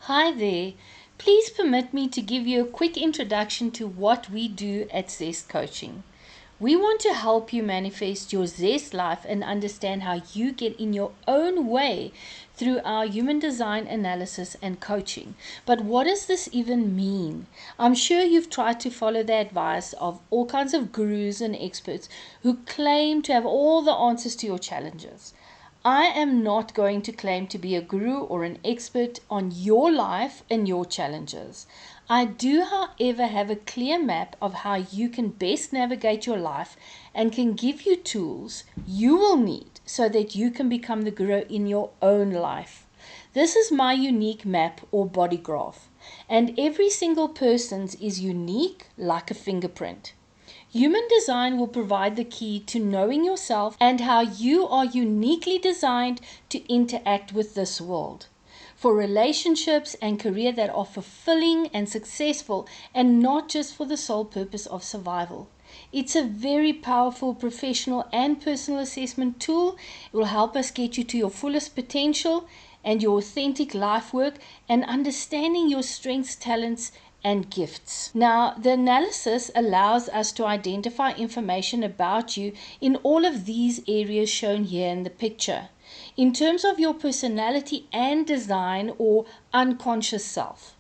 Hi there. Please permit me to give you a quick introduction to what we do at Zest Coaching. We want to help you manifest your Zest life and understand how you get in your own way through our human design analysis and coaching. But what does this even mean? I'm sure you've tried to follow the advice of all kinds of gurus and experts who claim to have all the answers to your challenges. I am not going to claim to be a guru or an expert on your life and your challenges. I do, however, have a clear map of how you can best navigate your life and can give you tools you will need so that you can become the guru in your own life. This is my unique map or body graph, and every single person's is unique like a fingerprint. Human design will provide the key to knowing yourself and how you are uniquely designed to interact with this world. For relationships and career that are fulfilling and successful and not just for the sole purpose of survival. It's a very powerful professional and personal assessment tool. It will help us get you to your fullest potential and your authentic life work and understanding your strengths, talents, and gifts. Now, the analysis allows us to identify information about you in all of these areas shown here in the picture, in terms of your personality and design or unconscious self.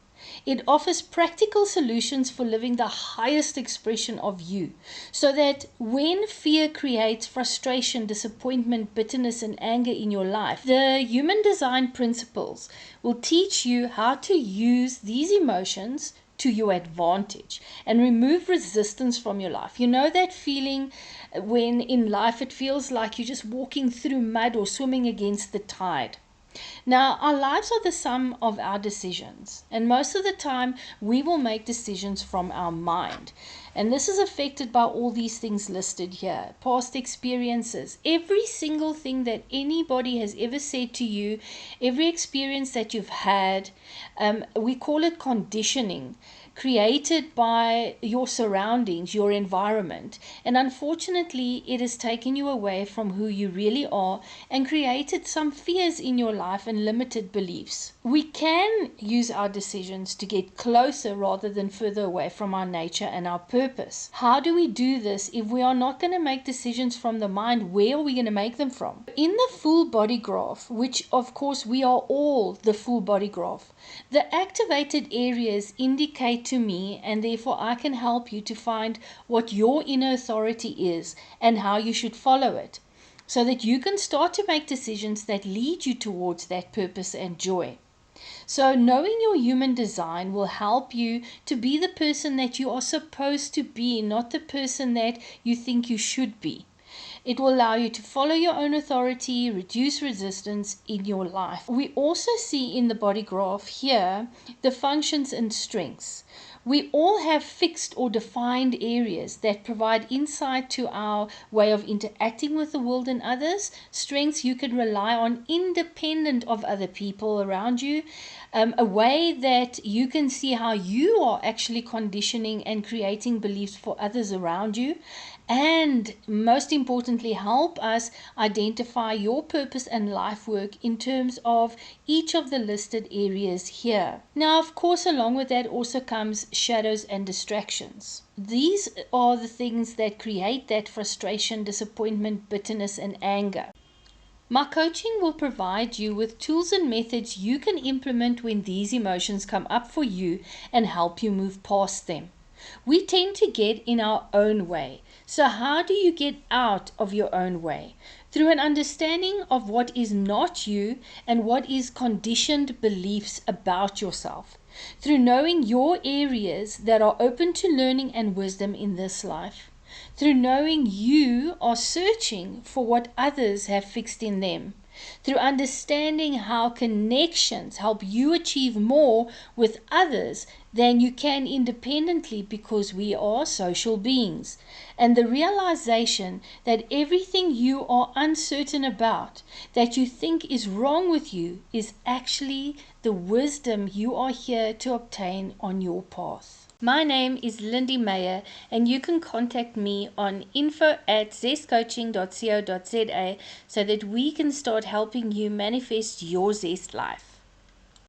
It offers practical solutions for living the highest expression of you, so that when fear creates frustration, disappointment, bitterness, and anger in your life, the human design principles will teach you how to use these emotions to your advantage and remove resistance from your life. You know that feeling when in life it feels like you're just walking through mud or swimming against the tide? Now, our lives are the sum of our decisions, and most of the time we will make decisions from our mind. And this is affected by all these things listed here. Past experiences, every single thing that anybody has ever said to you, every experience that you've had, we call it conditioning, created by your surroundings, your environment. And unfortunately, it has taken you away from who you really are and created some fears in your life and limited beliefs. We can use our decisions to get closer rather than further away from our nature and our purpose. How do we do this if we are not going to make decisions from the mind? Where are we going to make them from? In the full body graph, which of course we are all the full body graph, the activated areas indicate to me, and therefore I can help you to find what your inner authority is and how you should follow it, so that you can start to make decisions that lead you towards that purpose and joy. So knowing your human design will help you to be the person that you are supposed to be, not the person that you think you should be. It will allow you to follow your own authority, reduce resistance in your life. We also see in the body graph here the functions and strengths. We all have fixed or defined areas that provide insight to our way of interacting with the world and others, strengths you can rely on independent of other people around you, a way that you can see how you are actually conditioning and creating beliefs for others around you, and most importantly, help us identify your purpose and life work in terms of each of the listed areas here. Now, of course, along with that also comes shadows and distractions. These are the things that create that frustration, disappointment, bitterness, and anger. My coaching will provide you with tools and methods you can implement when these emotions come up for you and help you move past them. We tend to get in our own way. So how do you get out of your own way? Through an understanding of what is not you and what is conditioned beliefs about yourself. Through knowing your areas that are open to learning and wisdom in this life. Through knowing you are searching for what others have fixed in them. Through understanding how connections help you achieve more with others than you can independently, because we are social beings. And the realization that everything you are uncertain about, that you think is wrong with you, is actually the wisdom you are here to obtain on your path. My name is Lindy Meyer, and you can contact me on info@zestcoaching.co.za so that we can start helping you manifest your Zest life.